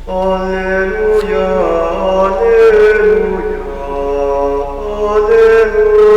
Alléluia, Alléluia, Alléluia.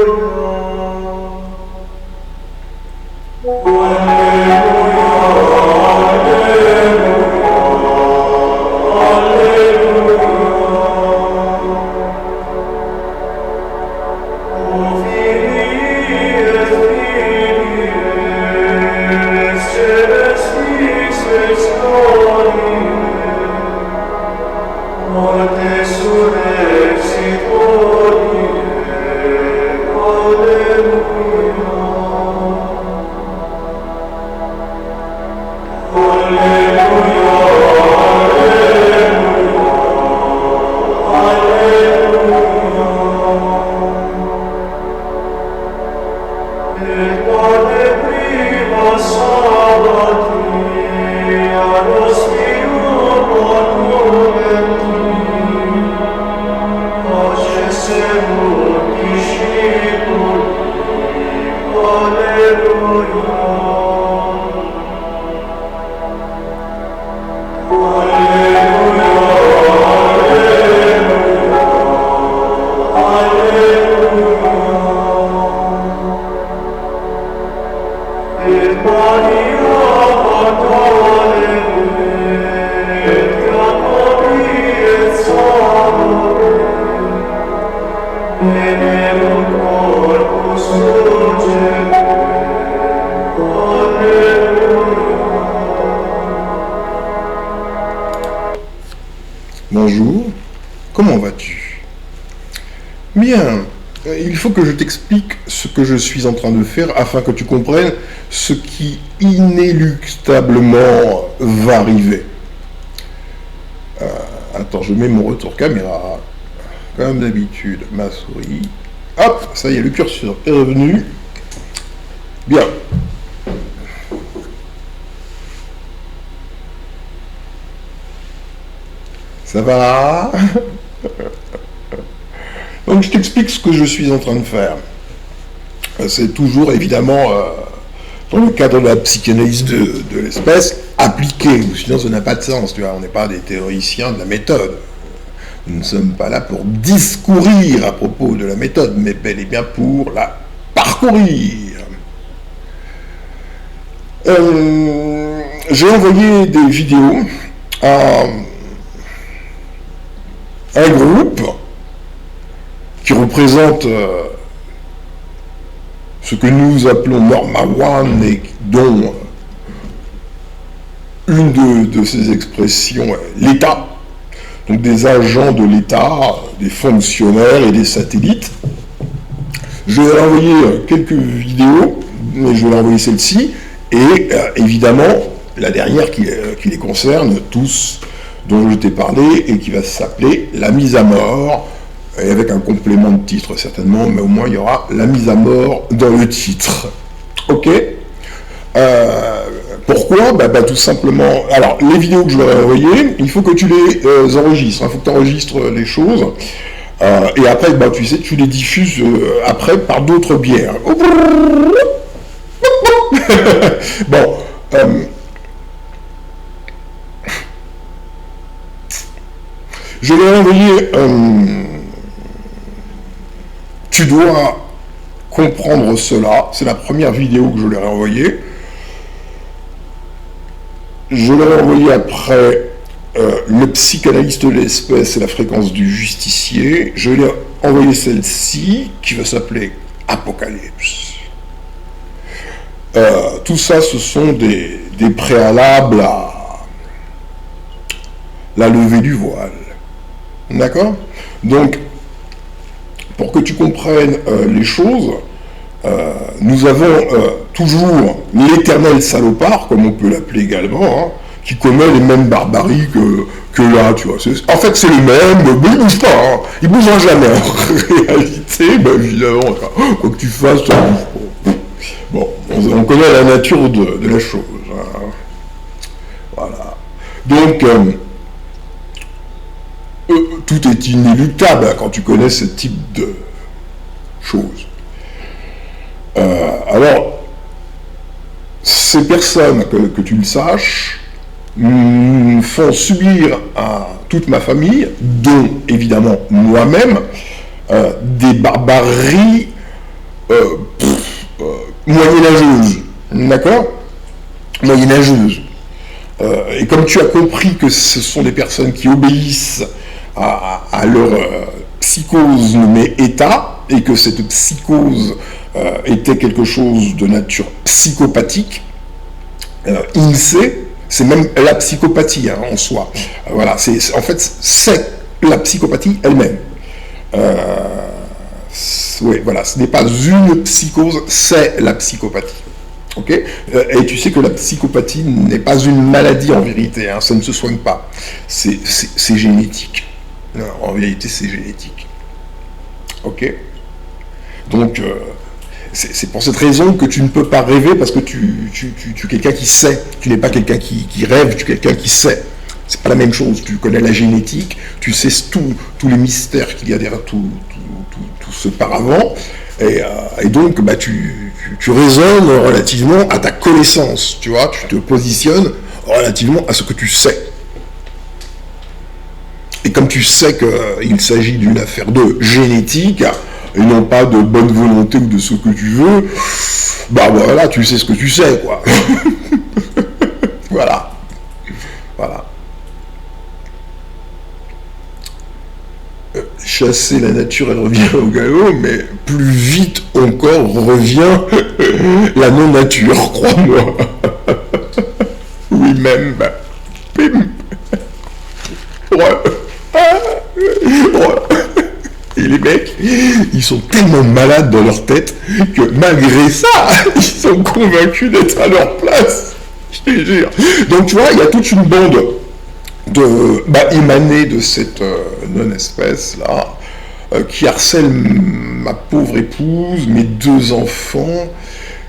Bonjour, comment vas-tu? Bien, il faut que je t'explique ce que je suis en train de faire afin que tu comprennes ce qui inéluctablement va arriver. Attends, je mets mon retour caméra, comme d'habitude, ma souris. Hop, ça y est, le curseur est revenu. Bien. Ça va? Donc je t'explique ce que je suis en train de faire. C'est toujours évidemment dans le cadre de la psychanalyse de l'espèce appliquée, ou sinon ça n'a pas de sens, tu vois, on n'est pas des théoriciens de la méthode. Nous ne sommes pas là pour discourir à propos de la méthode, mais bel et bien pour la parcourir. J'ai envoyé des vidéos à un groupe qui représente ce que nous appelons Norma One et dont une de ces expressions est l'État, donc des agents de l'État, des fonctionnaires et des satellites. Je vais envoyer quelques vidéos, mais je vais envoyer celle-ci, et évidemment la dernière qui les concerne tous, dont je t'ai parlé et qui va s'appeler la mise à mort, et avec un complément de titre certainement, mais au moins il y aura la mise à mort dans le titre. Ok. Pourquoi? Tout simplement, alors les vidéos que je vais envoyer, il faut que tu les enregistres, il faut que tu enregistres les choses, et après tu sais, tu les diffuses après par d'autres biais. Bon, je vais envoyer, tu dois comprendre cela, c'est la première vidéo que je leur ai envoyée. Je leur ai envoyé après le psychanalyste de l'espèce et la fréquence du justicier. Je leur ai envoyé celle-ci qui va s'appeler Apocalypse. Tout ça, ce sont des préalables à la levée du voile. D'accord? Donc, pour que tu comprennes les choses, nous avons toujours l'éternel salopard, comme on peut l'appeler également, hein, qui commet les mêmes barbaries que là, tu vois. En fait, c'est le même, mais il bouge pas, hein. Il bougera jamais. En réalité, évidemment, quoi que tu fasses, ça bouge pas. Bon, on connaît la nature de la chose. Hein. Voilà. Donc, tout est inéluctable hein, quand tu connais ce type de choses. Alors, ces personnes, que tu le saches, font subir à toute ma famille, dont évidemment moi-même, des barbaries moyenâgeuses. D'accord? Moyenâgeuses. Et comme tu as compris que ce sont des personnes qui obéissent à leur psychose nommée état, et que cette psychose était quelque chose de nature psychopathique, INSEE, c'est même la psychopathie hein, en soi. Voilà, en fait, c'est la psychopathie elle-même. Oui, voilà, ce n'est pas une psychose, c'est la psychopathie. Ok, et tu sais que la psychopathie n'est pas une maladie en vérité, hein, ça ne se soigne pas. C'est génétique. Non, en vérité, c'est génétique. Ok. Donc, c'est pour cette raison que tu ne peux pas rêver parce que tu es quelqu'un qui sait. Tu n'es pas quelqu'un qui rêve, tu es quelqu'un qui sait. C'est pas la même chose. Tu connais la génétique, tu sais tous les mystères qu'il y a derrière tout ce paravent. Et donc, bah, tu raisonnes relativement à ta connaissance, tu vois, tu te positionnes relativement à ce que tu sais. Et comme tu sais qu'il s'agit d'une affaire de génétique, et non pas de bonne volonté ou de ce que tu veux, bah voilà, tu sais ce que tu sais, quoi. Voilà. Voilà. Chasser la nature, elle revient au galop, mais plus vite encore revient la non-nature, crois-moi. Oui, même. Bim. Et les mecs, ils sont tellement malades dans leur tête que malgré ça, ils sont convaincus d'être à leur place. Je te jure. Donc tu vois, il y a toute une bande émanée de cette non-espèce là, qui harcèle ma pauvre épouse, mes 2 enfants,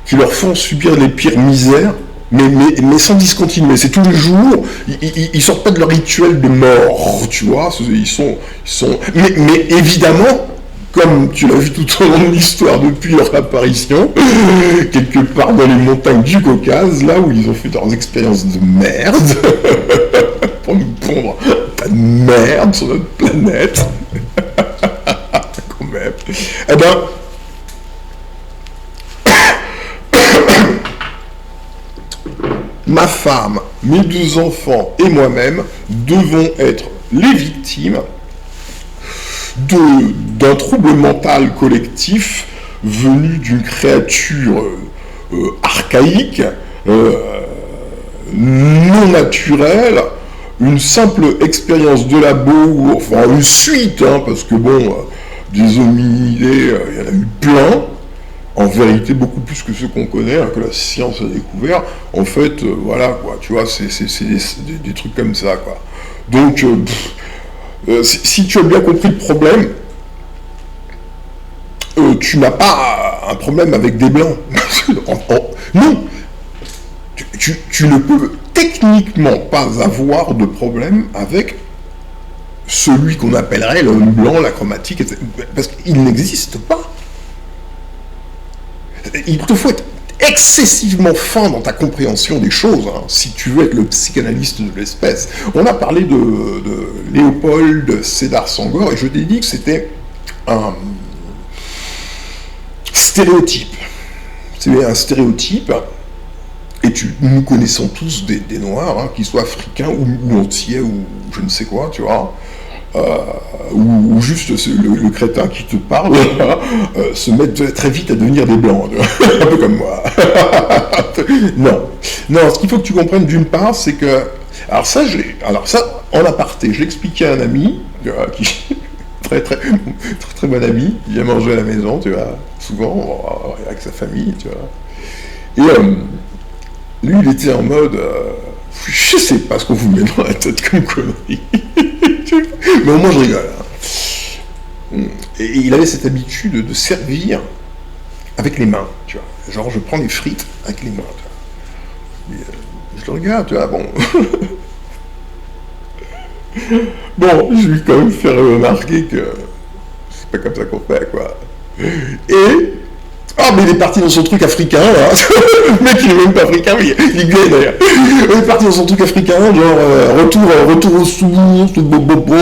qui leur font subir les pires misères, mais sans discontinuer. C'est tous les jours, ils sortent pas de leur rituel de mort, tu vois, mais évidemment, comme tu l'as vu tout au long de l'histoire depuis leur apparition, quelque part dans les montagnes du Caucase, là où ils ont fait leurs expériences de merde, pour nous pondre un tas de merde sur notre planète, quand même, eh ben, ma femme, mes 2 enfants et moi-même devons être les victimes d'un trouble mental collectif venu d'une créature archaïque, non naturelle, une simple expérience de labo, enfin une suite, hein, parce que bon, des hominidés, il y en a eu plein, en vérité beaucoup plus que ceux qu'on connaît, hein, que la science a découvert. En fait, voilà, quoi, tu vois, c'est des trucs comme ça, quoi. Donc, si tu as bien compris le problème, tu n'as pas un problème avec des blancs. Non, tu ne peux techniquement pas avoir de problème avec celui qu'on appellerait l'homme blanc, la chromatique, etc. Parce qu'il n'existe pas. Il te faut être excessivement fin dans ta compréhension des choses, hein, si tu veux être le psychanalyste de l'espèce. On a parlé de Léopold Sédar Senghor, et je t'ai dit que c'était un stéréotype. C'est un stéréotype, et nous connaissons tous des Noirs, hein, qu'ils soient africains ou entiers, ou je ne sais quoi, tu vois, ou juste le crétin qui te parle se met très vite à devenir des blancs, un peu comme moi. Non, ce qu'il faut que tu comprennes d'une part, c'est que, alors ça, en aparté, je l'expliquais à un ami, qui très bon ami, il vient manger à la maison, tu vois, souvent, avec sa famille, tu vois. Et lui, il était en mode, je sais pas ce qu'on vous met dans la tête comme connerie. Mais au moins je rigole. Hein. Et il avait cette habitude de servir avec les mains, tu vois. Genre, je prends les frites avec les mains, tu vois. Et, je le regarde, tu vois, bon. Bon, je lui ai quand même fait remarquer que c'est pas comme ça qu'on fait, quoi. Et Ah, mais il est parti dans son truc africain, là. Le mec, il est même pas africain, mais il est gay d'ailleurs. Il est parti dans son truc africain, genre retour aux sources, bobo.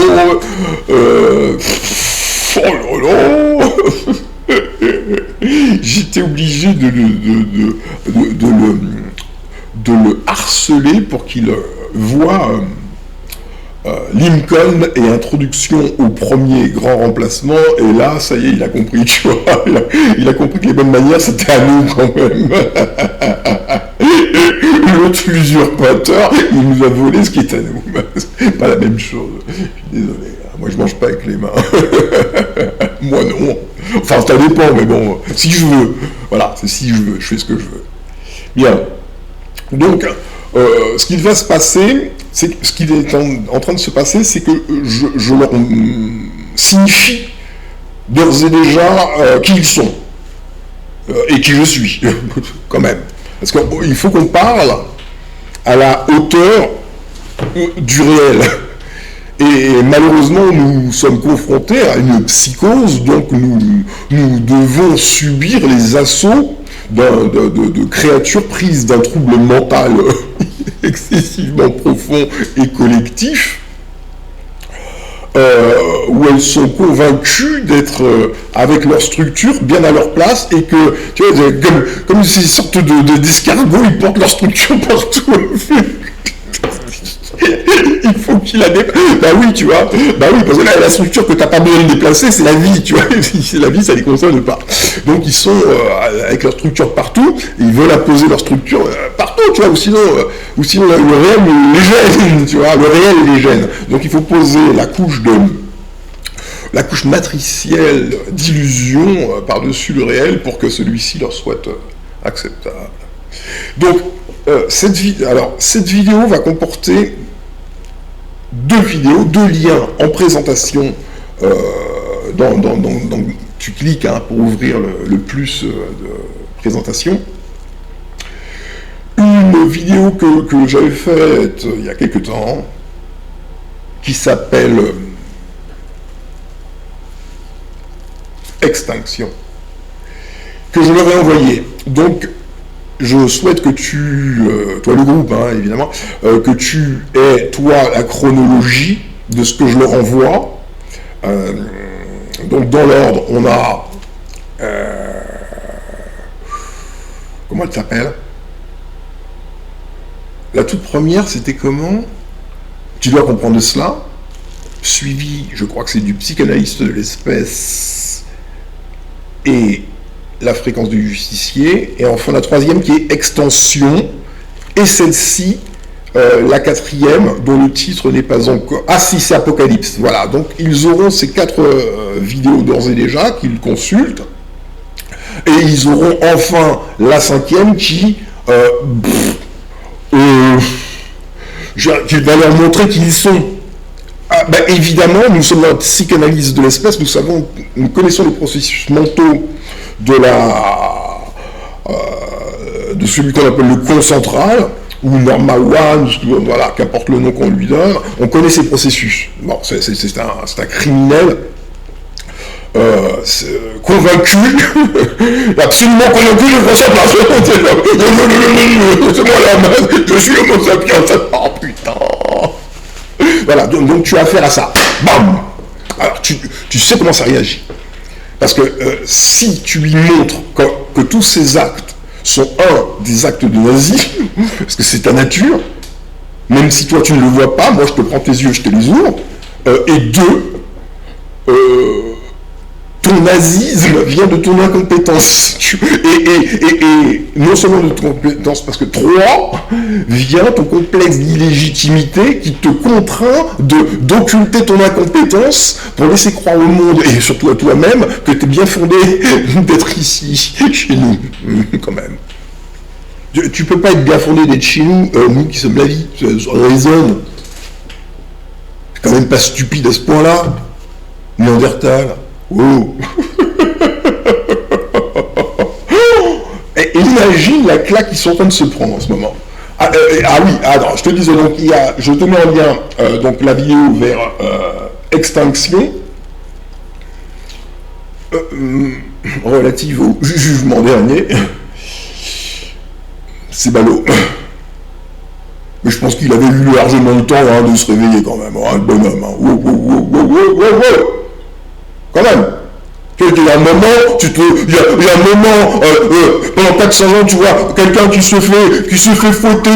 Oh là là. J'étais obligé de le harceler pour qu'il voit Lincoln et introduction au premier grand remplacement, et là, ça y est, il a compris, tu vois, il a compris que les bonnes manières, c'était à nous quand même. L'autre usurpateur, il nous a volé ce qui est à nous. C'est pas la même chose. Je suis désolé, moi je mange pas avec les mains. Moi non. Enfin, ça dépend, mais bon, si je veux. Voilà, c'est si je veux, je fais ce que je veux. Bien. Donc, ce qu'il va se passer, ce qui est en train de se passer, c'est que je leur signifie d'ores et déjà qui ils sont et qui je suis, quand même. Parce qu'il faut qu'on parle à la hauteur du réel. Et malheureusement, nous sommes confrontés à une psychose, donc nous devons subir les assauts de créatures prises d'un trouble mental excessivement profond et collectif, où elles sont convaincues d'être avec leur structure bien à leur place, et que, tu vois, comme ces sortes d'escargots, ils portent leur structure partout. Il faut qu'il la déplace. Bah oui, tu vois. Bah oui, parce que là, la structure que tu n'as pas besoin de déplacer, c'est la vie, tu vois. La vie, ça les concerne pas. Donc, ils sont avec leur structure partout, et ils veulent imposer leur structure partout, tu vois. Ou sinon le réel les gêne, tu vois. Le réel les gêne. Donc, il faut poser la couche matricielle d'illusion par-dessus le réel pour que celui-ci leur soit acceptable. Donc, cette vidéo va comporter deux liens en présentation. Tu cliques pour ouvrir le plus de présentation. Une vidéo que j'avais faite il y a quelques temps, qui s'appelle Extinction, que je leur ai envoyée. Donc, je souhaite que toi le groupe, évidemment, que tu aies, toi, la chronologie de ce que je leur envoie. Donc, dans l'ordre, on a... comment elle s'appelle? La toute première, c'était comment? Tu dois comprendre cela. Suivi, je crois que c'est du psychanalyste de l'espèce et la fréquence du justicier, et enfin la troisième qui est Extension, et celle-ci, la quatrième, dont le titre n'est pas encore... Ah si, c'est Apocalypse, voilà. Donc ils auront ces 4 vidéos d'ores et déjà qu'ils consultent, et ils auront enfin la 5e qui va leur montrer qui ils sont. Ah, bah, évidemment, nous sommes dans la psychanalyse de l'espèce, nous connaissons les processus mentaux de celui qu'on appelle le con central, ou Norma One, voilà, qu'importe le nom qu'on lui donne, on connaît ces processus. Bon, c'est un criminel convaincu, absolument convaincu de prendre sa place. C'est moi la main, je suis l'homo sapiens. Oh putain. Voilà, donc tu as affaire à ça. Bam. Alors tu sais comment ça réagit. Parce que si tu lui montres que tous ces actes sont des actes de nazi, parce que c'est ta nature, même si toi tu ne le vois pas, moi je te prends tes yeux, je te les ouvre, et deux, ton nazisme vient de ton incompétence. Et non seulement de ton incompétence, parce que 3 vient ton complexe d'illégitimité qui te contraint d'occulter ton incompétence pour laisser croire au monde, et surtout à toi-même, que tu es bien fondé d'être ici, chez nous, quand même. Tu peux pas être bien fondé d'être chez nous, nous qui sommes la vie, ça raisonne. C'est quand même pas stupide à ce point-là. Néandertal. Oh. Et imagine la claque qu'ils sont en train de se prendre en ce moment. Oui, attends, je te disais donc, je te mets en lien donc la vidéo vers Extinction. relative au jugement dernier, c'est ballot. Mais je pense qu'il avait eu largement le temps de se réveiller quand même, le bonhomme. Quand même. Il y a un moment, il y a un moment, pendant 400 ans, tu vois, quelqu'un qui se fait fouetter,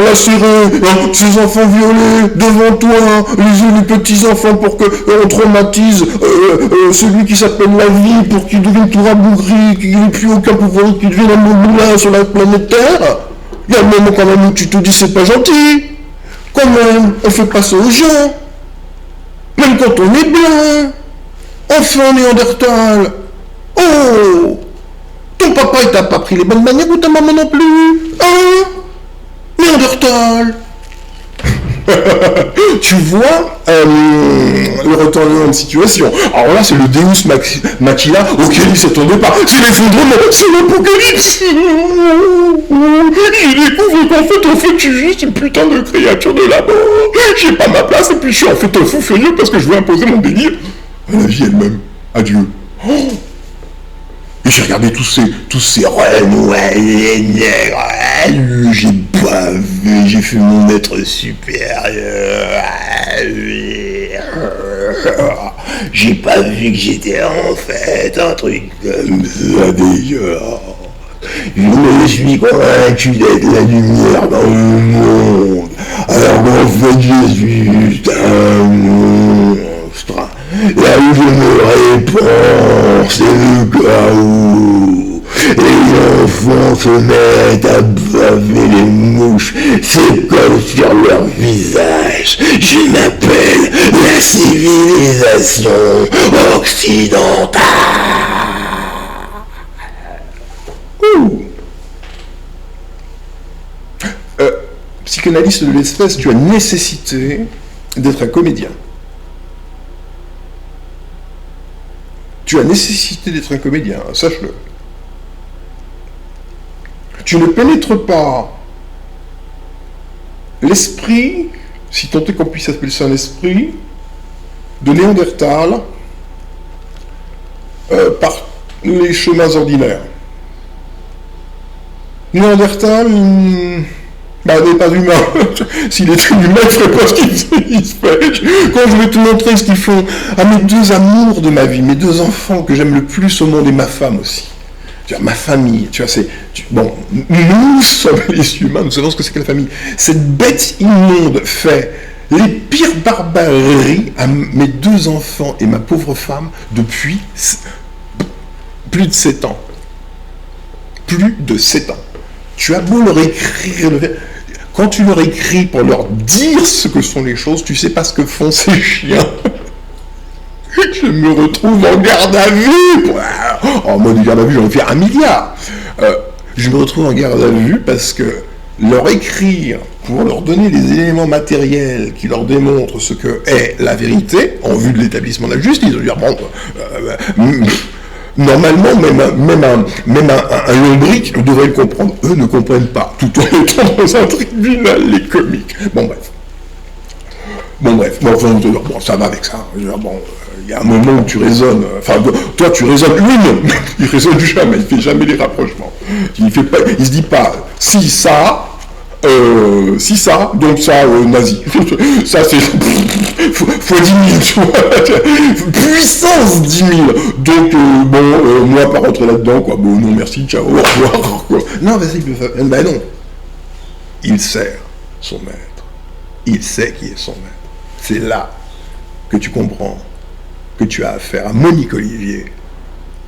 lacérer, ses enfants violés, devant toi, les petits-enfants pour qu'on traumatise celui qui s'appelle la vie, pour qu'il devienne tout rabougri, qu'il n'ait plus aucun pouvoir, qu'il devienne un moulin sur la planète Terre. Il y a un moment quand même où tu te dis c'est pas gentil. Quand même, on fait pas ça aux gens. Même quand on est blanc. Enfant Néandertal. Oh, ton papa il t'a pas pris les bonnes manières ou ta maman non plus. Hein, Néandertal. Tu vois le retournement de situation. Alors là, c'est le Deus Machina auquel il s'attendait pas. C'est l'effondrement, c'est l'apocalypse. Je découvre qu'en fait, je suis juste une putain de créature de la mort. J'ai pas ma place et puis je suis en fait un fou furieux parce que je veux imposer mon délire à la vie elle-même. Adieu. Oh. Et j'ai regardé tous ces reines, j'ai pas vu, j'ai fait mon être supérieur. J'ai pas vu que j'étais en fait un truc comme ça dégueulasse. Je me suis convaincu d'être la lumière dans le monde, alors qu'en fait je suis juste un monstre. Là où je me répands, c'est le chaos. Et les enfants se mettent à baver les mouches, s'écollent sur leur visage. Je m'appelle la civilisation occidentale. Psychanalyste de l'espèce, tu as nécessité d'être un comédien. Tu as nécessité d'être un comédien, sache-le. Tu ne pénètres pas l'esprit, si tant est qu'on puisse appeler ça un esprit, de Néandertal par les chemins ordinaires. Néandertal n'est pas humain. S'il était humain, il ne ferait pas ce qu'il fait. Quand je vais te montrer ce qu'ils font à mes deux amours de ma vie, mes deux enfants que j'aime le plus au monde et ma femme aussi. Tu vois, ma famille, tu vois, nous sommes les humains, nous savons ce que c'est que la famille. Cette bête immonde fait les pires barbaries à mes deux enfants et ma pauvre femme depuis plus de 7 ans. Plus de 7 ans. Tu as beau leur écrire, quand tu leur écris pour leur dire ce que sont les choses, tu sais pas ce que font ces chiens. Je me retrouve en garde à vue. En mode garde à vue, j'en ai fait 1 milliard. Je me retrouve en garde à vue parce que leur écrire pour leur donner des éléments matériels qui leur démontrent ce que est la vérité, en vue de l'établissement de la justice, je veux dire, normalement, même un lombric devrait le comprendre. Eux ne comprennent pas, tout en étant dans un tribunal, les comiques. Bon, ça va avec ça. Il y a un moment où tu raisonnes. Toi, tu raisonnes. Lui, non. Il raisonne jamais. Il fait jamais les rapprochements. Il se dit pas si ça, donc ça, nazi. Ça, c'est fois 10 000, tu vois. Puissance 10 000. Donc, moi, pas rentrer là-dedans, quoi. Bon, non, merci, ciao, au revoir, quoi. Non, vas-y, non. Il sert son maître. Il sait qui est son maître. C'est là que tu comprends que tu as affaire à Monique Olivier,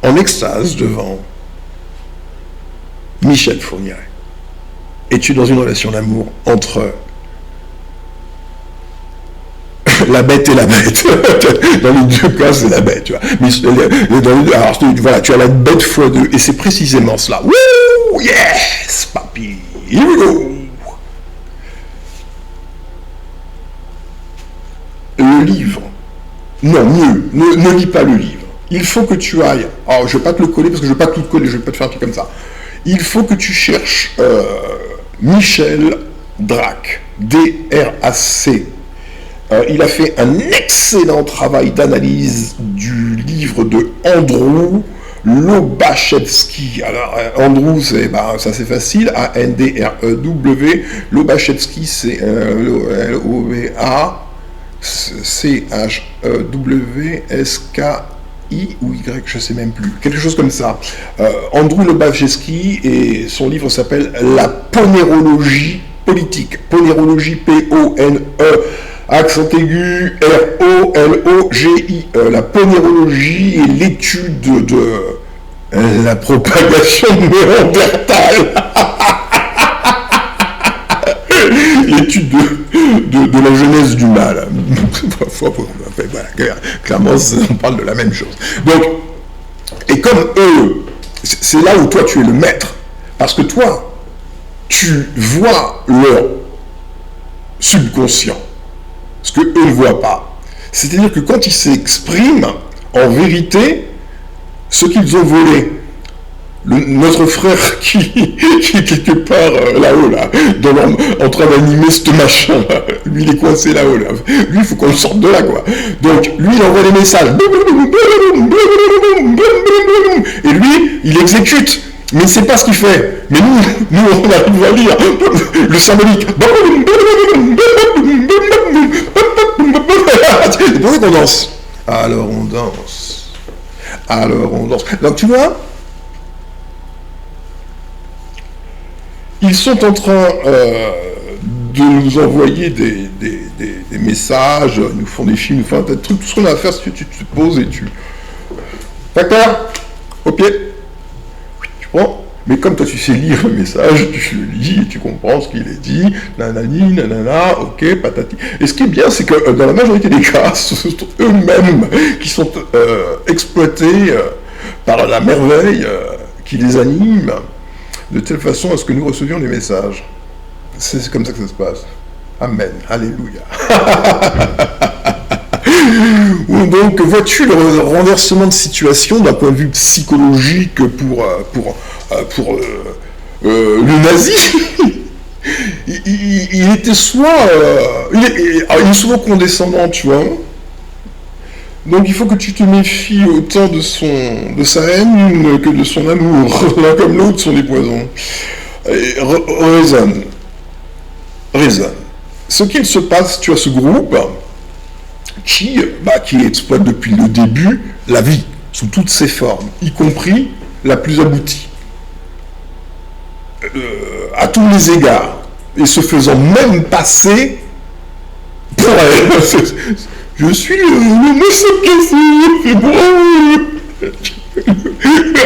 en extase devant Michel Fourniret. Et tu es dans une relation d'amour entre la bête et la bête. Dans les deux cas, c'est la bête, tu vois. Voilà, tu as la bête x2, et c'est précisément cela. Wouh, yes, papi, here we go. Le livre, non, mieux, ne lis pas le livre. Il faut que tu ailles, je ne vais pas te le coller parce que je ne vais pas tout te coller, je ne vais pas te faire un truc comme ça. Il faut que tu cherches Michel Drac, D-R-A-C. Il a fait un excellent travail d'analyse du livre de Andrew, Lobachevsky. Alors, Andrew, ça c'est facile, A-N-D-R-E-W. Lobachevsky, c'est L-O-B-A-C-H-E-W-S-K-I ou Y, je ne sais même plus. Quelque chose comme ça. Andrew Lobachevsky, et son livre s'appelle La ponérologie politique. Ponérologie, P-O-N-E. Accent aigu, R-O-L-O-G-I-E. La ponérologie est l'étude de la propagation néandertale. L'étude de la genèse du mal. Voilà, clairement, on parle de la même chose. Donc, et comme eux, c'est là où toi tu es le maître. Parce que toi, tu vois leur subconscient. Ce que eux ne voient pas. C'est-à-dire que quand ils s'expriment, en vérité, ce qu'ils ont volé, notre frère qui est quelque part là-haut, là, en train d'animer ce machin, là, lui il est coincé là-haut, là. Lui il faut qu'on le sorte de là, quoi. Donc lui il envoie des messages, et lui il exécute. Mais il ne sait pas ce qu'il fait. Mais nous on arrive à lire le symbolique. Et donc on danse. Alors on danse. Donc tu vois, ils sont en train de nous envoyer des messages, ils nous font des films, ils nous font un tas de trucs. Tout ce qu'on a à faire, c'est que tu te poses et tu... D'accord ? Au pied. Tu prends. Mais comme toi tu sais lire le message, tu le lis et tu comprends ce qu'il est dit, nanani, nanana, ok, patati. Et ce qui est bien, c'est que dans la majorité des cas, ce sont eux-mêmes qui sont exploités par la merveille qui les anime, de telle façon à ce que nous recevions les messages. C'est comme ça que ça se passe. Amen. Alléluia. Donc, vois-tu le renversement de situation d'un point de vue psychologique pour le nazi. il était soit... il est souvent condescendant, tu vois. Donc il faut que tu te méfies autant de sa haine que de son amour. L'un comme l'autre sont des poisons. Raisonne. Ce qu'il se passe, tu as ce groupe qui exploite depuis le début la vie, sous toutes ses formes, y compris la plus aboutie. À tous les égards, et se faisant même passer pour elle. Je suis le monsieur cassé, c'est bon.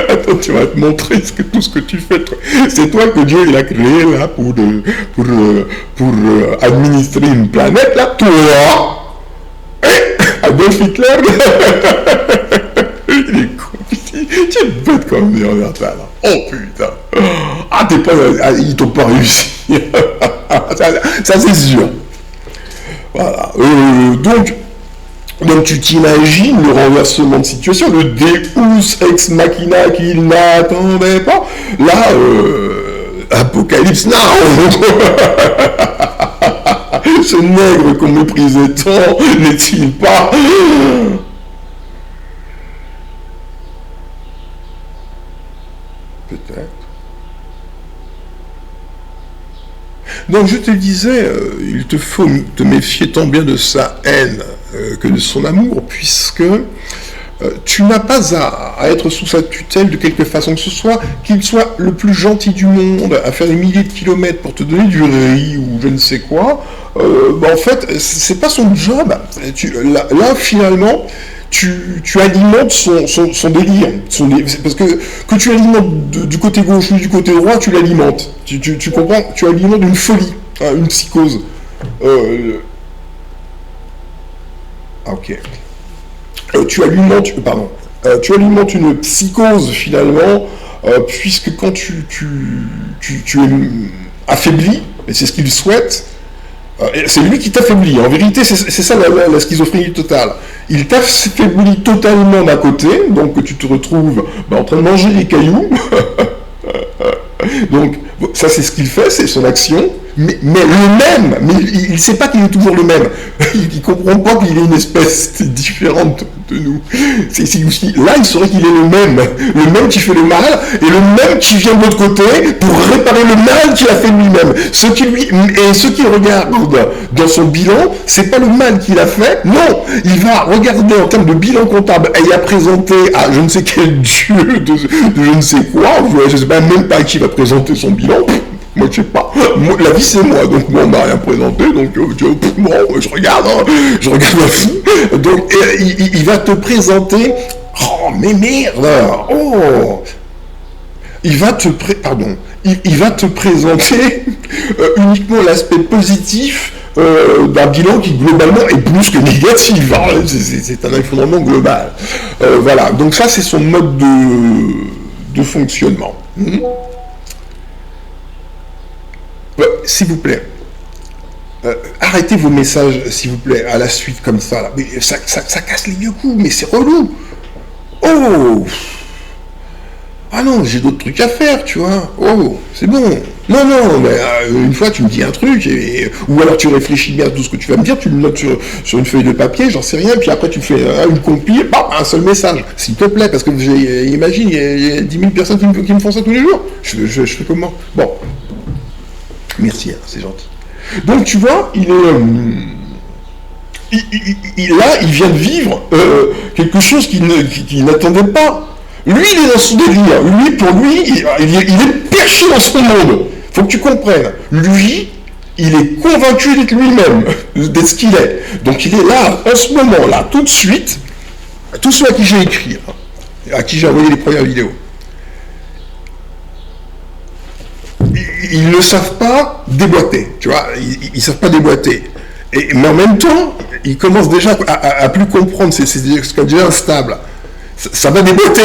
Attends, tu vas te montrer tout ce que tu fais. C'est toi que Dieu il a créé là pour administrer une planète là, toi. Adolf Hitler. Il est con. Tu es bête comme Néandertal. Oh putain. Ah, ils t'ont pas réussi. ça c'est sûr. Voilà. Donc tu t'imagines le renversement de situation, le Deus ex machina qu'il n'attendait pas. Là, Apocalypse Now. Ce nègre qu'on méprisait tant, n'est-il pas? Peut-être. Donc je te disais, il te faut te méfier tant bien de sa haine que de son amour, puisque tu n'as pas à être sous sa tutelle de quelque façon que ce soit, qu'il soit le plus gentil du monde, à faire des milliers de kilomètres pour te donner du riz ou je ne sais quoi. En fait, c'est pas son job. Là, finalement, tu alimentes son délire. Parce que tu alimentes du côté gauche ou du côté droit, tu l'alimentes. Tu comprends? Tu alimentes une folie, hein, une psychose. Ok. Tu alimentes une psychose finalement, puisque quand tu es affaibli, et c'est ce qu'il souhaite, c'est lui qui t'affaiblit. En vérité, c'est ça la schizophrénie totale. Il t'affaiblit totalement d'un côté, donc tu te retrouves en train de manger des cailloux. Donc ça c'est ce qu'il fait, c'est son action. mais le même, mais il ne sait pas qu'il est toujours le même. Il ne comprend pas qu'il est une espèce différente de nous. Là, il saurait qu'il est le même qui fait le mal, et le même qui vient de l'autre côté pour réparer le mal qu'il a fait lui-même. Ce qu'il regarde dans son bilan, c'est pas le mal qu'il a fait, non, il va regarder en termes de bilan comptable et à présenter à je ne sais quel dieu de je ne sais quoi, je ne sais pas même pas à qui va présenter son bilan. Moi, je sais pas. La vie, c'est moi. Donc, moi, on m'a rien présenté. Donc, bon, je regarde un fou. Donc, il va te présenter. Oh, mais merde. Oh. Il va te présenter uniquement l'aspect positif d'un bilan qui, globalement, est plus que négatif. C'est un effondrement global. Voilà. Donc, ça, c'est son mode de fonctionnement. S'il vous plaît, arrêtez vos messages, s'il vous plaît, à la suite comme ça. Là. Mais ça casse les vieux coups, mais c'est relou. Oh, ah non, j'ai d'autres trucs à faire, tu vois. Oh, c'est bon. Non, mais une fois tu me dis un truc, ou alors tu réfléchis bien à tout ce que tu vas me dire, tu le notes sur une feuille de papier, j'en sais rien, puis après tu fais une compile, un seul message, s'il te plaît, parce que imagine, il y a 10 000 personnes qui me font ça tous les jours. Je fais comment? Bon. Merci, c'est gentil. Donc tu vois, il vient de vivre quelque chose qu'il n'attendait pas. Lui, il est dans son délire. Pour lui, il est perché dans son monde. Faut que tu comprennes. Lui, il est convaincu d'être lui-même, d'être ce qu'il est. Donc il est là, en ce moment, là, tout de suite, tous ceux à qui j'ai écrit, à qui j'ai envoyé les premières vidéos. Ils ne savent pas déboîter, tu vois, ils ne savent pas déboîter. Mais en même temps, ils commencent déjà à plus comprendre, c'est déjà instable. Ça va déboîter,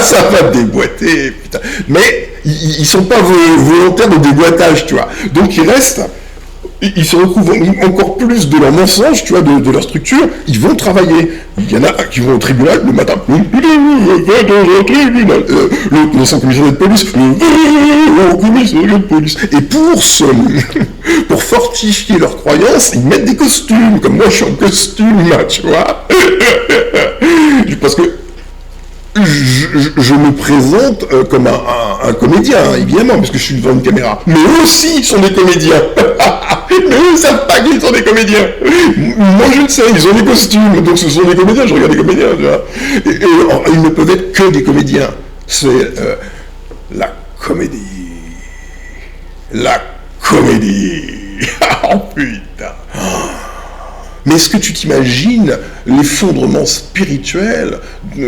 ça va déboîter, putain. Mais ils ne sont pas volontaires de déboîtage, tu vois. Donc ils restent, ils se retrouvent encore plus de leur mensonge, tu vois, de leur structure, ils vont travailler. Il y en a qui vont au tribunal le matin. L'autre dans son commissariat de police. Au commissariat de police. Et pour fortifier leurs croyances, ils mettent des costumes, comme moi je suis en costume, là, tu vois. Parce que je me présente comme un comédien, évidemment, parce que je suis devant une caméra. Mais eux aussi sont des comédiens. Mais eux ne savent pas qu'ils sont des comédiens. Moi, je le sais, ils ont des costumes. Donc, ce sont des comédiens, je regarde des comédiens, tu vois. Et ils ne peuvent être que des comédiens. C'est la comédie. La comédie. Oh, putain. Mais est-ce que tu t'imagines l'effondrement spirituel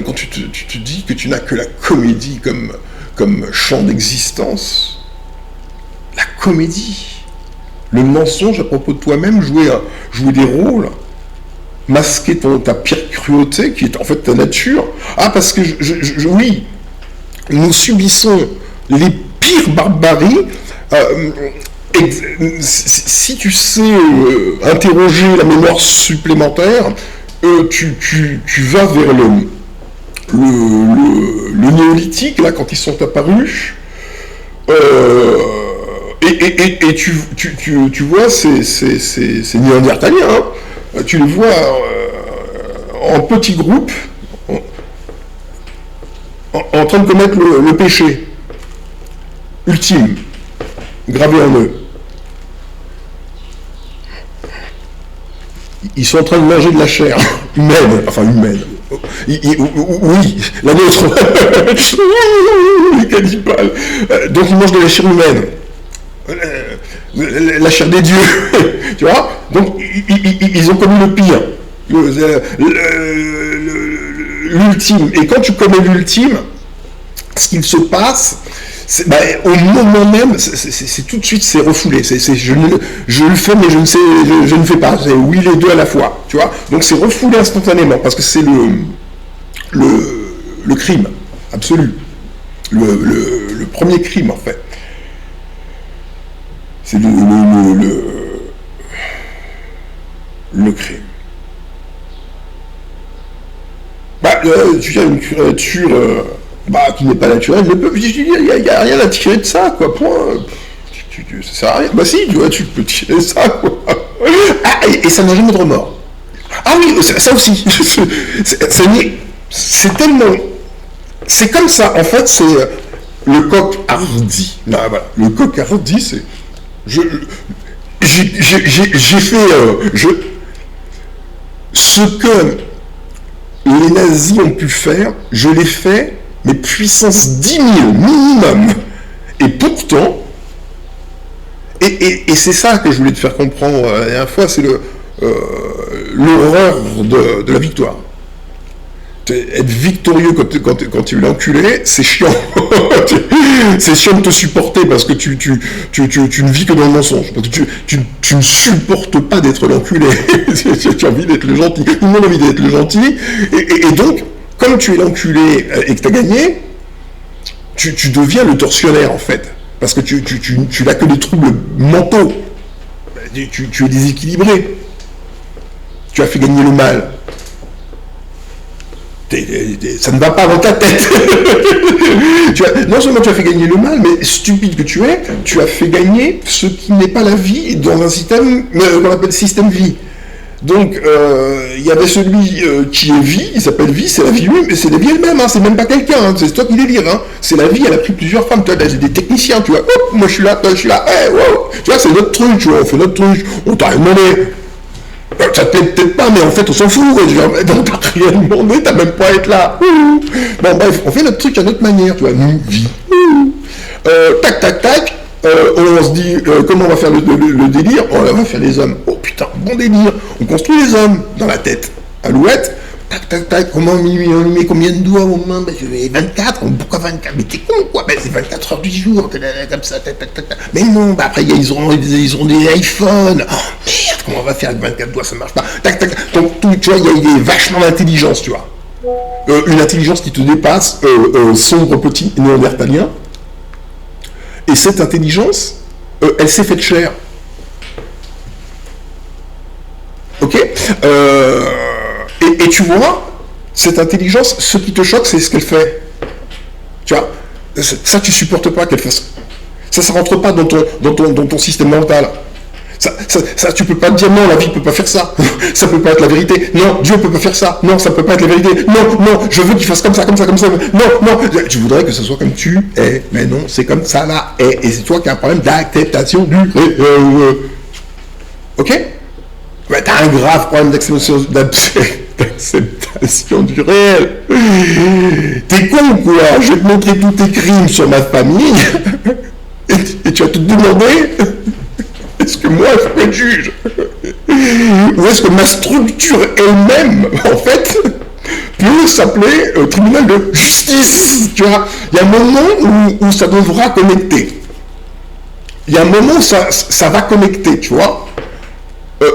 quand tu te dis que tu n'as que la comédie comme champ d'existence? La comédie. Le mensonge à propos de toi-même, jouer des rôles, masquer ta pire cruauté, qui est en fait ta nature. Ah, parce que oui, nous subissons les pires barbaries. Si tu sais interroger la mémoire supplémentaire, tu vas vers le néolithique, là, quand ils sont apparus. Et tu vois ces néandertaliens, hein, tu les vois en petits groupes en train de commettre le péché ultime, gravé en eux. Ils sont en train de manger de la chair humaine, enfin humaine. Oui, la nôtre. Les cannibales. Donc ils mangent de la chair humaine. La chair des dieux, tu vois. Donc ils ont commis le pire, l'ultime. Et quand tu commets l'ultime, ce qu'il se passe, au moment même, c'est tout de suite, c'est refoulé. Je le fais, mais je ne fais pas. C'est oui, les deux à la fois, tu vois. Donc c'est refoulé instantanément parce que c'est le crime absolu, le premier crime en fait. C'est le crime. Tu as une créature qui n'est pas naturelle, il n'y a rien à tirer de ça, quoi, point. ça sert à rien. Bah si, tu vois, tu peux tirer ça, quoi. Ah, et ça n'a jamais de remords. Ah oui, ça aussi. C'est tellement... C'est comme ça, en fait, c'est le coq hardy. Là, voilà. Le coq hardy, c'est... J'ai fait... ce que les nazis ont pu faire, je l'ai fait, mais puissance 10 000 minimum. Et pourtant... Et c'est ça que je voulais te faire comprendre la dernière fois, c'est l'horreur de la victoire. Être victorieux quand tu es l'enculé, c'est chiant. C'est chiant de te supporter parce que tu ne vis que dans le mensonge. Parce que tu ne supportes pas d'être l'enculé. Tu as envie d'être le gentil. Tout le monde a envie d'être le gentil. Et donc, comme tu es l'enculé et que tu as gagné, tu deviens le tortionnaire en fait. Parce que tu n'as que des troubles mentaux. Tu es déséquilibré. Tu as fait gagner le mal. Ça ne va pas dans ta tête. Non seulement tu as fait gagner le mal, mais stupide que tu es, tu as fait gagner ce qui n'est pas la vie dans un système qu'on appelle système vie. Donc, il y avait celui qui est vie, il s'appelle vie, c'est la vie lui, mais c'est la vie elle-même, hein, c'est même pas quelqu'un, hein, c'est toi qui délire, hein, c'est la vie, elle a pris plusieurs femmes, tu vois, c'est des techniciens, tu vois, hop, moi je suis là, hey, wow, tu vois, c'est notre truc, tu vois, on fait notre truc, on t'a rien demandé. Ça te plaît peut-être pas, mais en fait on s'en fout, on t'a rien demandé, t'as même pas à être là. Bon bref, on fait notre truc à notre manière, tu vois, nous, vie. Tac, tac, tac, on se dit, comment on va faire le délire? On va faire les hommes. Oh putain, bon délire. On construit les hommes dans la tête. Alouette, tac, tac, tac, comment on met combien de doigts aux mains? Ben, 24, pourquoi 24? Mais t'es con quoi? Ben, c'est 24 heures du jour, comme ça, tac, tac, tac. Mais non, ben, après ils auront des iPhones. Oh merde, comment on va faire avec 24 doigts? Ça marche pas. Tac, tac, donc tout, tu vois, il y a vachement d'intelligence, tu vois. Une intelligence qui te dépasse, sombre petit néandertalien. Et cette intelligence, elle s'est faite chère. Ok, et tu vois, cette intelligence, ce qui te choque, c'est ce qu'elle fait. Tu vois, ça tu supportes pas qu'elle fasse. Ça rentre pas dans ton système mental. Ça, tu peux pas te dire non, la vie peut pas faire ça. Ça peut pas être la vérité. Non, Dieu peut pas faire ça. Non, ça peut pas être la vérité. Non, je veux qu'il fasse comme ça. Non. Tu voudrais que ce soit comme tu es, mais non, c'est comme ça là. Et c'est toi qui as un problème d'acceptation du ok? Ouais, t'as un grave problème d'acceptation du réel. T'es con quoi? Je vais te montrer tous tes crimes sur ma famille et tu vas te demander est-ce que moi je peux être juge? Ou est-ce que ma structure elle-même, en fait, peut s'appeler tribunal de justice? Tu vois, il y a un moment où ça devra connecter. Il y a un moment où ça va connecter, tu vois.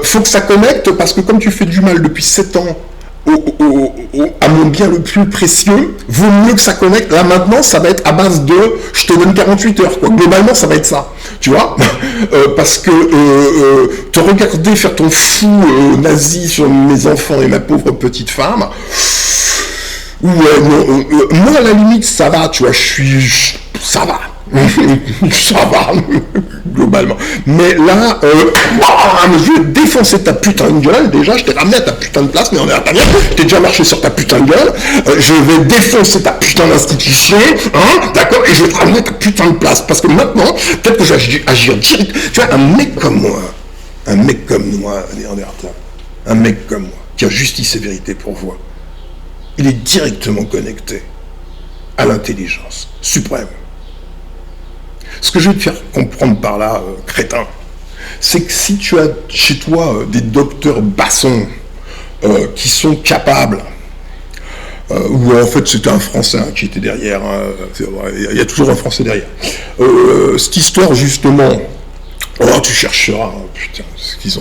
Faut que ça connecte parce que comme tu fais du mal depuis 7 ans à mon bien le plus précieux, vaut mieux que ça connecte. Là maintenant, ça va être à base de je te donne 48 heures, quoi. Globalement, ça va être ça, tu vois, parce que te regarder faire ton fou nazi sur mes enfants et ma pauvre petite femme, moi à la limite ça va, tu vois, ça va. Ça va, globalement. Mais là, je vais défoncer ta putain de gueule. Déjà, je t'ai ramené à ta putain de place, mais on est à ta gueule. Je t'ai déjà marché sur ta putain de gueule. Je vais défoncer ta putain d'institution, hein, d'accord, et je vais te ramener à ta putain de place. Parce que maintenant, peut-être que je vais agir direct. Tu vois, un mec comme moi, Néandertal, un mec comme moi, qui a justice et vérité pour voix, il est directement connecté à l'intelligence suprême. Ce que je vais te faire comprendre par là, crétin, c'est que si tu as chez toi des docteurs bassons qui sont capables, ou en fait c'était un Français qui était derrière, il y a toujours un Français derrière, cette histoire justement, tu chercheras, putain, ce qu'ils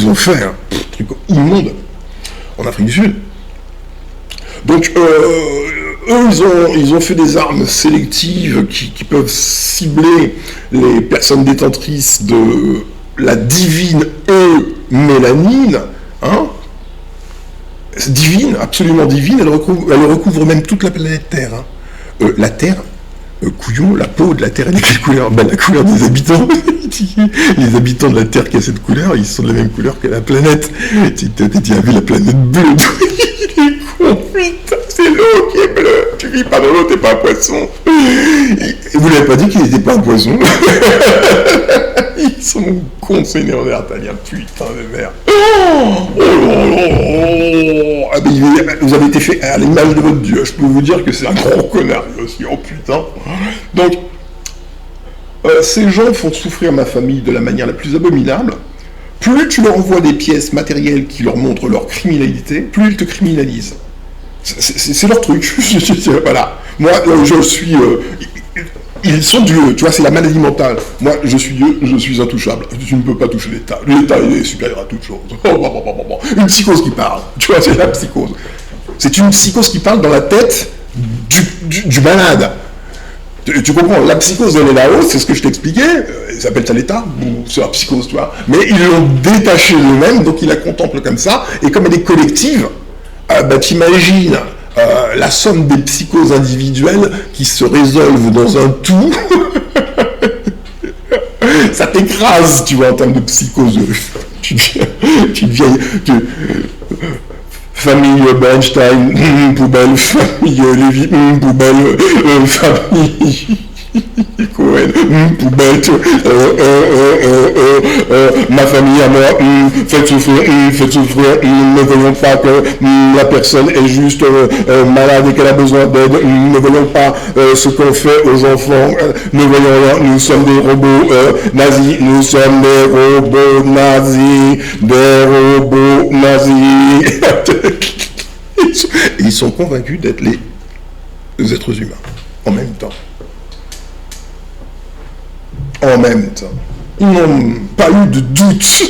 ont fait, hein, truc immonde, en Afrique du Sud. Donc, eux, ils ont fait des armes sélectives qui peuvent cibler les personnes détentrices de la divine mélanine, hein, divine, absolument divine, elle recouvre même toute la planète Terre. Hein. La Terre, couillon, la peau de la Terre, elle est quelle couleur? Ben, la couleur des habitants. Les habitants de la Terre qui a cette couleur, ils sont de la même couleur que la planète. Tu as vu la planète bleue? Il est con, putain, c'est l'eau qui est bleue. Tu vis pas dans l'eau, t'es pas un poisson. Et vous l'avez pas dit qu'il n'était pas un poisson? Ils sont cons, ces néandertaliens, putain de merde. Ah, mais vous avez été fait à l'image de votre Dieu. Je peux vous dire que c'est un gros connard aussi. Oh putain. Donc, ces gens font souffrir ma famille de la manière la plus abominable. Plus tu leur envoies des pièces matérielles qui leur montrent leur criminalité, plus ils te criminalisent. C'est leur truc. Voilà. Moi, je suis... ils sont Dieu, tu vois, c'est la maladie mentale. Moi, je suis Dieu, je suis intouchable. Tu ne peux pas toucher l'État. L'État est supérieur à toute chose. Une psychose qui parle. Tu vois, c'est la psychose. C'est une psychose qui parle dans la tête du malade. Tu comprends, la psychose, elle est là-haut, c'est ce que je t'expliquais, ils appellent ça l'État, c'est la psychose, tu vois, mais ils l'ont détachée d'eux-mêmes, donc ils la contemplent comme ça, et comme elle est collective, t'imagines la somme des psychoses individuelles qui se résolvent dans un tout, ça t'écrase, tu vois, en termes de psychose. Tu deviens famille Bernstein, poubelle, famille Lévy, poubelle, famille Cohen, poubelle, ma famille à moi, faites souffrir, ne voyons pas que la personne est juste malade et qu'elle a besoin d'aide, ne voyons pas ce qu'on fait aux enfants, ne voyons rien, nous sommes des robots nazis, nous sommes des robots nazis, Ils sont convaincus d'être les êtres humains, en même temps. En même temps. Ils n'ont pas eu de doute.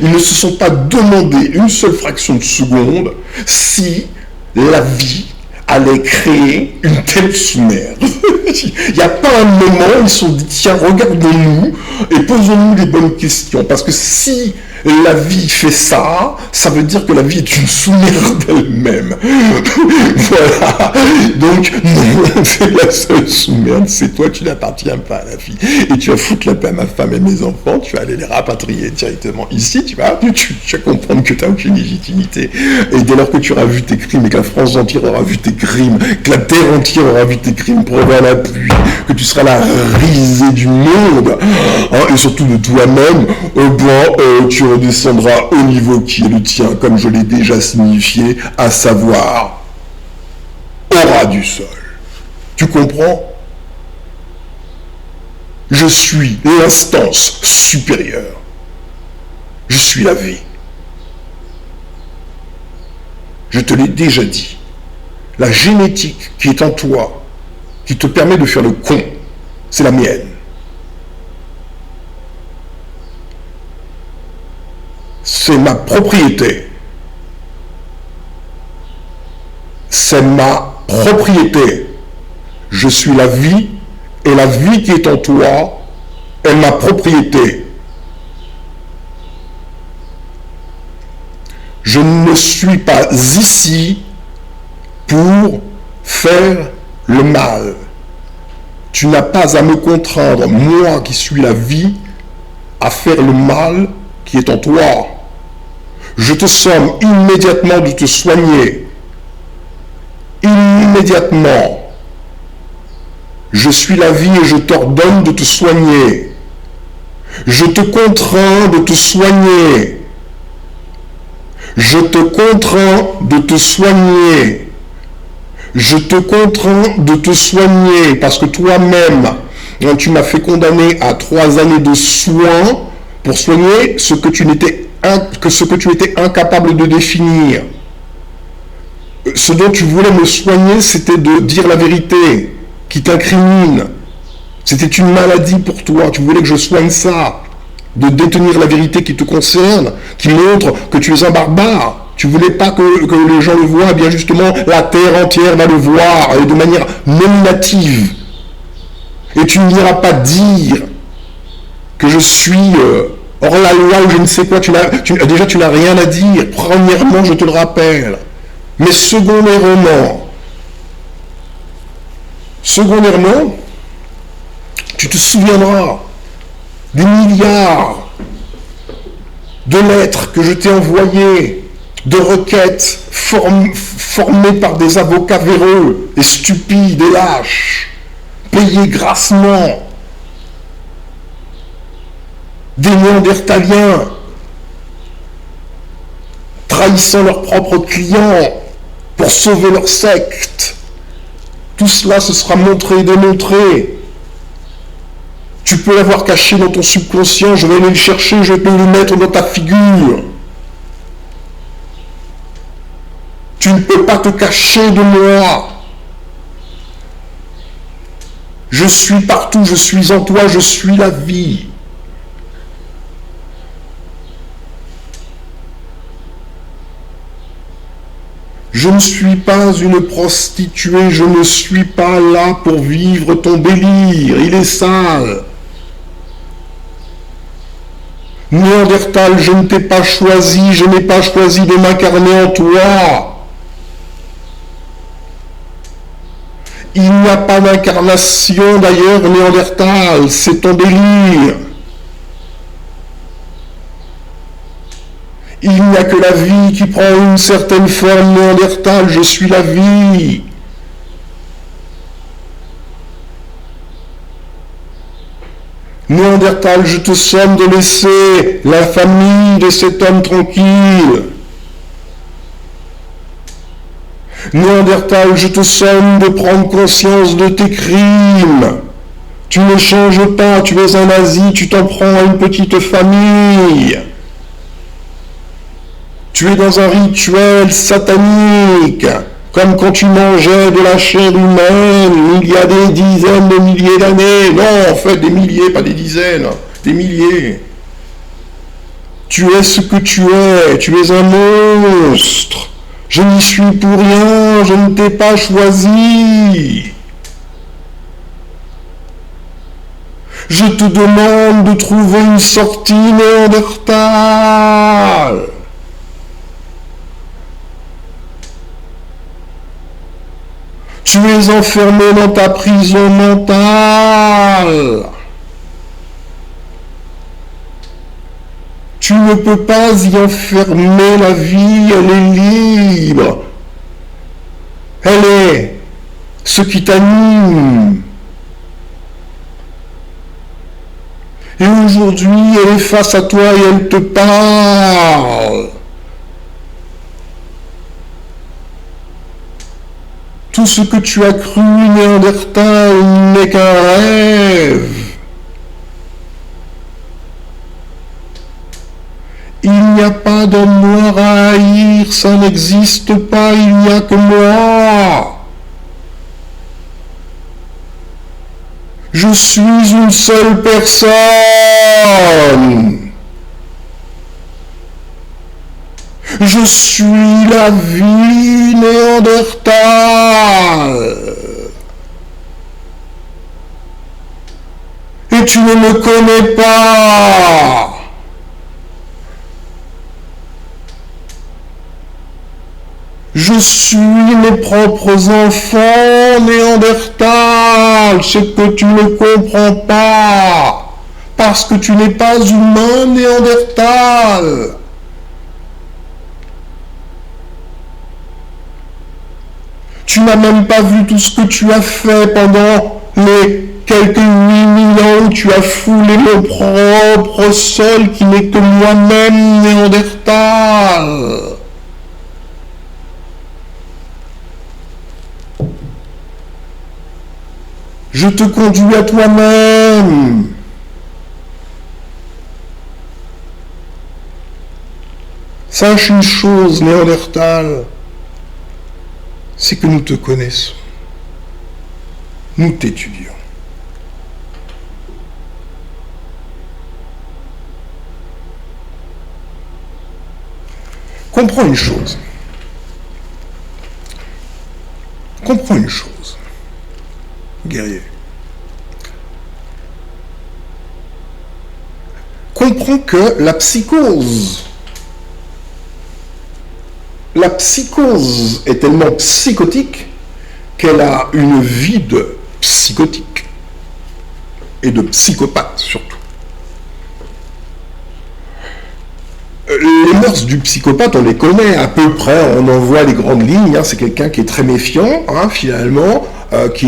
Ils ne se sont pas demandé une seule fraction de seconde si la vie allait créer une telle sous-merde. Il n'y a pas un moment où ils se sont dit, tiens, regardons-nous et posons-nous les bonnes questions. Parce que si la vie fait ça, ça veut dire que la vie est une sous-merde elle-même. Voilà. Donc, non, c'est la seule sous-merde, c'est toi, tu n'appartiens pas à la vie. Et tu vas foutre la paix à ma femme et mes enfants, tu vas aller les rapatrier directement ici, tu vas comprendre que tu n'as aucune légitimité. Et dès lors que tu auras vu tes crimes et que la France entière aura vu tes crimes, que la terre entière aura vu tes crimes pour voir la pluie, que tu seras la risée du monde, hein, et surtout de toi-même, tu redescendras au niveau qui est le tien, comme je l'ai déjà signifié, à savoir au ras du sol. Tu comprends? Je suis l'instance supérieure. Je suis la vie. Je te l'ai déjà dit. La génétique qui est en toi, qui te permet de faire le con, c'est la mienne. C'est ma propriété. C'est ma propriété. Je suis la vie, et la vie qui est en toi est ma propriété. Je ne suis pas ici pour faire le mal. Tu n'as pas à me contraindre, moi qui suis la vie, à faire le mal qui est en toi. Je te somme immédiatement de te soigner. Immédiatement. Je suis la vie et je t'ordonne de te soigner. Je te contrains de te soigner. Je te contrains de te soigner. Je te contrains de te soigner parce que toi-même, tu m'as fait condamner à 3 années de soins pour soigner ce que tu étais incapable de définir. Ce dont tu voulais me soigner, c'était de dire la vérité qui t'incrimine. C'était une maladie pour toi. Tu voulais que je soigne ça. De détenir la vérité qui te concerne, qui montre que tu es un barbare. Tu voulais pas que les gens le voient. Eh bien justement, la terre entière va le voir et de manière nominative. Et tu n'iras pas dire que je suis hors la loi ou je ne sais quoi. Déjà, tu n'as rien à dire. Premièrement, je te le rappelle. Mais secondairement, Tu te souviendras des milliards de lettres que je t'ai envoyées, de requêtes formées par des avocats véreux et stupides et lâches, payés grassement, des néandertaliens trahissant leurs propres clients pour sauver leur secte. Tout cela se sera montré et démontré. Tu peux l'avoir caché dans ton subconscient, je vais aller le chercher, je vais te le mettre dans ta figure. Tu ne peux pas te cacher de moi. Je suis partout, je suis en toi, je suis la vie. Je ne suis pas une prostituée, je ne suis pas là pour vivre ton délire, il est sale. Néandertal, je ne t'ai pas choisi, je n'ai pas choisi de m'incarner en toi. Il n'y a pas d'incarnation d'ailleurs, Néandertal, c'est ton délire. Il n'y a que la vie qui prend une certaine forme, Néandertal, je suis la vie. Néandertal, je te somme de laisser la famille de cet homme tranquille. Néandertal, je te somme de prendre conscience de tes crimes. Tu ne changes pas, tu es un nazi, tu t'en prends à une petite famille. Tu es dans un rituel satanique, comme quand tu mangeais de la chair humaine il y a des dizaines de milliers d'années. Non, en fait, des milliers, pas des dizaines, des milliers. Tu es ce que tu es un monstre. Je n'y suis pour rien, je ne t'ai pas choisi. Je te demande de trouver une sortie, Néandertal. Tu es enfermé dans ta prison mentale. Tu ne peux pas y enfermer la vie, elle est libre. Elle est ce qui t'anime. Et aujourd'hui, elle est face à toi et elle te parle. Tout ce que tu as cru, Néandertal, n'est qu'un rêve. Il n'y a pas d'homme noir à haïr, ça n'existe pas, il n'y a que moi. Je suis une seule personne. Je suis la vie, Néandertal. Et tu ne me connais pas. Je suis mes propres enfants, Néandertal, ce que tu ne comprends pas, parce que tu n'es pas humain, Néandertal. Tu n'as même pas vu tout ce que tu as fait pendant les quelques 8000 ans où tu as foulé mon propre sol qui n'est que moi-même, Néandertal. Je te conduis à toi-même. Sache une chose, Néandertal, c'est que nous te connaissons. Nous t'étudions. Comprends une chose. Comprends une chose, guerrier. Comprends que la psychose est tellement psychotique qu'elle a une vie de psychotique. et de psychopathe surtout. Les mœurs du psychopathe, on les connaît à peu près, on en voit les grandes lignes, hein. C'est quelqu'un qui est très méfiant, hein, finalement, qui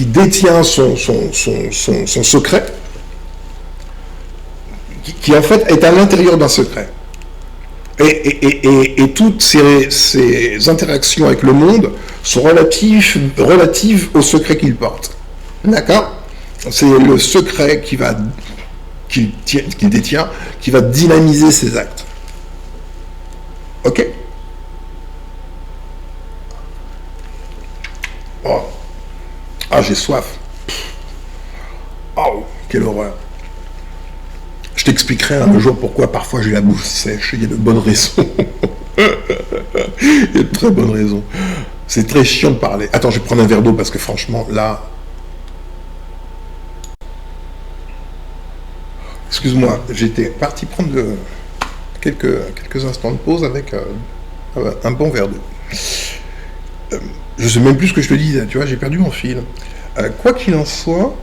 détient son secret, qui en fait est à l'intérieur d'un secret. Et toutes ces interactions avec le monde sont relatives au secret qu'il porte. D'accord ? C'est le secret qu'il détient qui va dynamiser ses actes. Ok ? Oh. Ah, j'ai soif. Oh, quelle horreur. Je t'expliquerai un jour pourquoi parfois j'ai la bouche sèche. Il y a de bonnes raisons. Il y a de très bonnes raisons. C'est très chiant de parler. Attends, je vais prendre un verre d'eau parce que franchement, là... Excuse-moi, j'étais parti prendre quelques instants de pause avec un bon verre d'eau. Je sais même plus ce que je te disais, tu vois, j'ai perdu mon fil. Quoi qu'il en soit...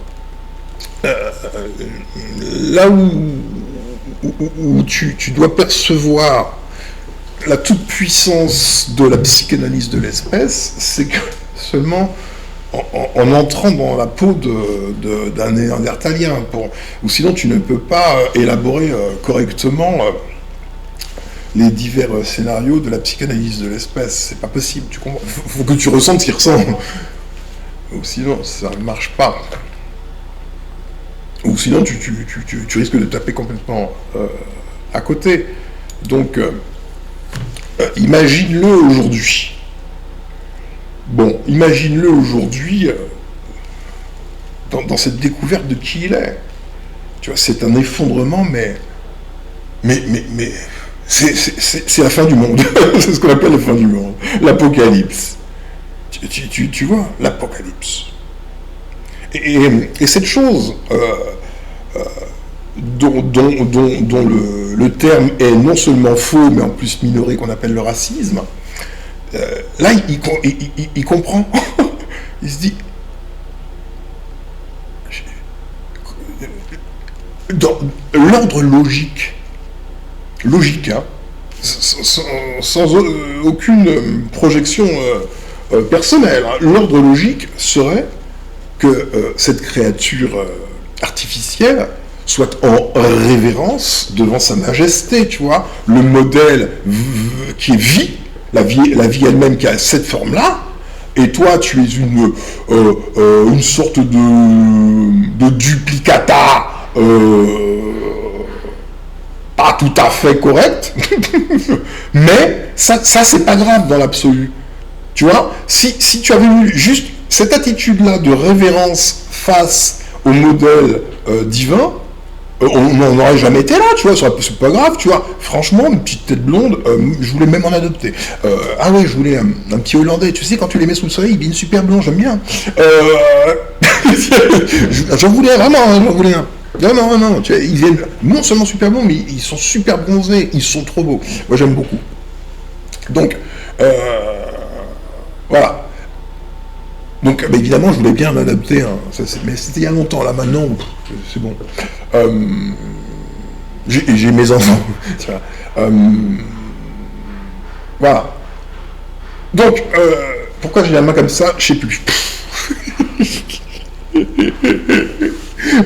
là où tu dois percevoir la toute-puissance de la psychanalyse de l'espèce, c'est que seulement en entrant dans la peau d'un néandertalien, ou sinon tu ne peux pas élaborer correctement les divers scénarios de la psychanalyse de l'espèce. C'est pas possible, tu comprends ? Faut que tu ressentes ce qu'il ressent, ou sinon ça ne marche pas. Ou sinon, tu risques de taper complètement à côté. Donc, imagine-le aujourd'hui. Bon, imagine-le aujourd'hui dans cette découverte de qui il est. Tu vois, c'est un effondrement, mais c'est la fin du monde. C'est ce qu'on appelle la fin du monde. L'apocalypse. Tu vois, l'apocalypse. Et cette chose dont le terme est non seulement faux, mais en plus minoré, qu'on appelle le racisme, là, il comprend. Il se dit... Dans l'ordre logique, hein, sans aucune projection personnelle, hein, l'ordre logique serait que cette créature artificielle soit en révérence devant sa majesté, tu vois, le modèle qui est vie, la vie elle-même qui a cette forme-là, et toi tu es une sorte de duplicata pas tout à fait correct, mais ça c'est pas grave dans l'absolu, tu vois, si tu avais eu juste cette attitude-là de révérence face au modèle divin, on n'en aurait jamais été là, tu vois, c'est pas grave, tu vois. Franchement, une petite tête blonde, je voulais même en adopter. Ah ouais, je voulais un petit Hollandais, tu sais, quand tu les mets sous le soleil, il devient super blanc, j'aime bien. J'en voulais vraiment, j'en voulais un. Non, tu vois, ils viennent non seulement super bons, mais ils sont super bronzés, ils sont trop beaux. Moi, j'aime beaucoup. Donc, voilà. Donc, évidemment, je voulais bien l'adapter, hein. Mais c'était il y a longtemps. Là, maintenant, c'est bon. J'ai mes enfants. Voilà. Donc, pourquoi j'ai la main comme ça, je sais plus.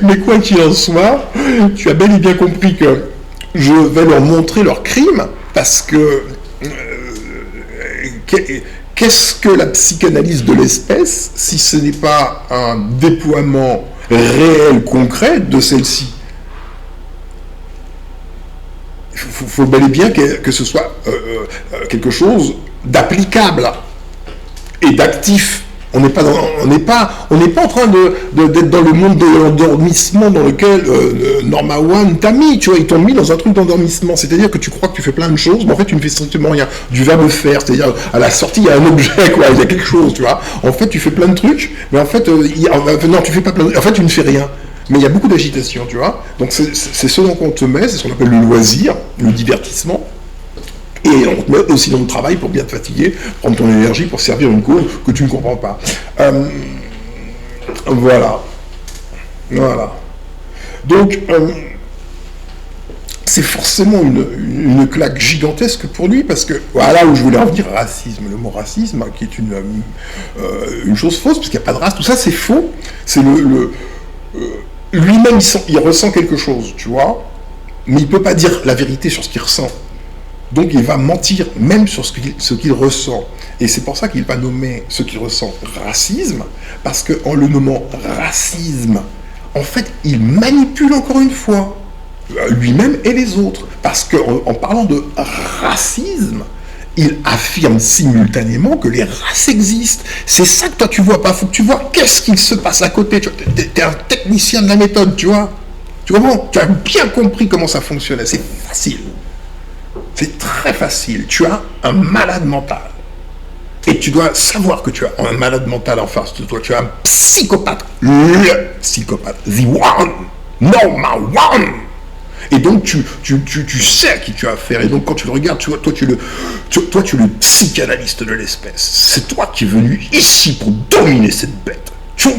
Mais quoi qu'il en soit, tu as bel et bien compris que je vais leur montrer leurs crimes, parce que... Qu'est-ce que la psychanalyse de l'espèce, si ce n'est pas un déploiement réel, concret de celle-ci ? Il faut bel et bien que ce soit quelque chose d'applicable et d'actif. On n'est pas en train d'être dans le monde de l'endormissement dans lequel Norma One t'a mis, tu vois, ils t'ont mis dans un truc d'endormissement, c'est-à-dire que tu crois que tu fais plein de choses, mais en fait tu ne fais strictement rien, du verbe faire, c'est-à-dire à la sortie il y a un objet, quoi, il y a quelque chose, tu vois, en fait tu fais plein de trucs, mais en fait, non, tu fais pas plein de... en fait tu ne fais rien, mais il y a beaucoup d'agitation, tu vois, donc c'est ce dont on te met, c'est ce qu'on appelle le loisir, le divertissement. Et on te met aussi dans le travail pour bien te fatiguer, prendre ton énergie pour servir une cause que tu ne comprends pas. Voilà. Voilà. Donc, c'est forcément une claque gigantesque pour lui, parce que, voilà où je voulais en venir, racisme. Le mot racisme, qui est une chose fausse, parce qu'il n'y a pas de race, tout ça c'est faux. C'est lui-même, il ressent quelque chose, tu vois, mais il ne peut pas dire la vérité sur ce qu'il ressent. Donc il va mentir même sur ce qu'il ressent. Et c'est pour ça qu'il va nommer ce qu'il ressent racisme, parce qu'en le nommant racisme, en fait, il manipule encore une fois lui-même et les autres. Parce qu'en parlant de racisme, il affirme simultanément que les races existent. C'est ça que toi tu vois pas. Faut que tu vois qu'est-ce qu'il se passe à côté. Tu es un technicien de la méthode, tu vois. Tu comprends? Tu as bien compris comment ça fonctionnait. C'est facile. C'est très facile. Tu as un malade mental. Et tu dois savoir que tu as un malade mental en face de toi. Tu as un psychopathe. Le psychopathe. The one. Normal one. Et donc, tu sais à qui tu as affaire. Et donc, quand tu le regardes, tu vois, toi, tu es le psychanalyste de l'espèce. C'est toi qui es venu ici pour dominer cette bête. Tu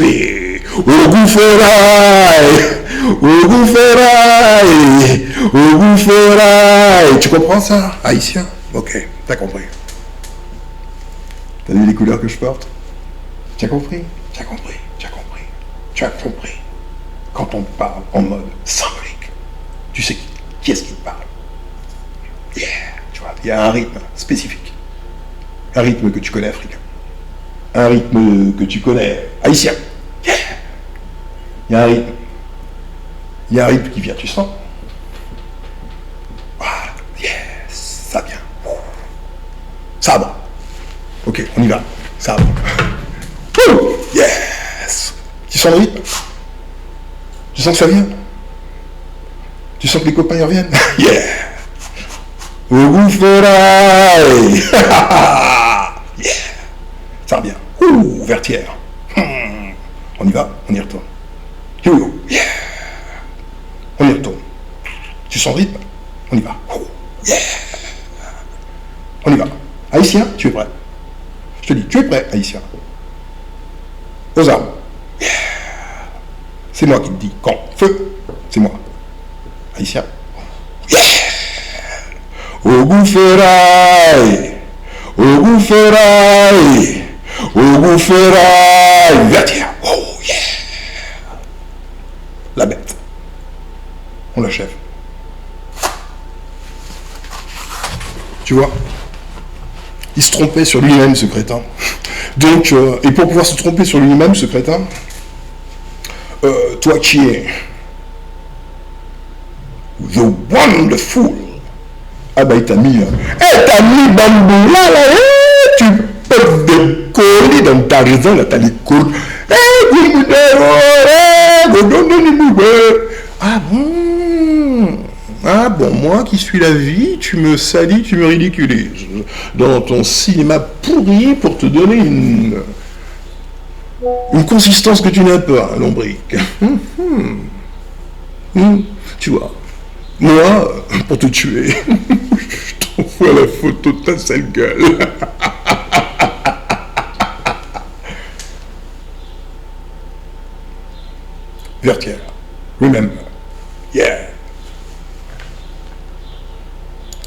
es au goufferail. Tu comprends ça, haïtien? Ok, t'as compris. T'as vu les couleurs que je porte? Tu as compris? Tu as compris. Quand on parle en mode symbolique, tu sais qui est-ce qui te parle? Yeah, tu vois, il y a un rythme spécifique. Un rythme que tu connais africain. Un rythme que tu connais haïtien. Yeah. Il y a un rythme. Il y a un rythme qui vient, tu sens? Voilà, yes, ça vient. Sabre. Ok, on y va. Sabre. Yes. Tu sens le rythme? Tu sens que ça vient? Tu sens que les copains y reviennent? Yeah! Au goufferail! Yeah! Ça revient. Ouh, Vertière. On y va, on y retourne. Yo, yeah! On y retourne. Tu sens le rythme? On y va. Yeah! On y va. Haïtien, tu es prêt? Je te dis, tu es prêt, Haïtien? Aux armes. Yeah! C'est moi qui te dis quand. Feu, c'est moi. Haïtien. Yeah! Au goufferail! Au goufferail! Au goufferail! Vertière. Oh yeah! La bête. On l'achève. Tu vois? Il se trompait sur lui-même, ce crétin. Donc, et pour pouvoir se tromper sur lui-même, ce crétin, toi qui es the wonderful, ah bah il t'a mis bambou là, tu peux décoller dans ta raison, là t'as les coudes, ah bon, moi qui suis la vie, tu me salis, tu me ridiculises dans ton cinéma pourri pour te donner une consistance que tu n'as pas, lombric. Tu vois, moi, pour te tuer, je t'envoie la photo de ta sale gueule. Vertière, remember.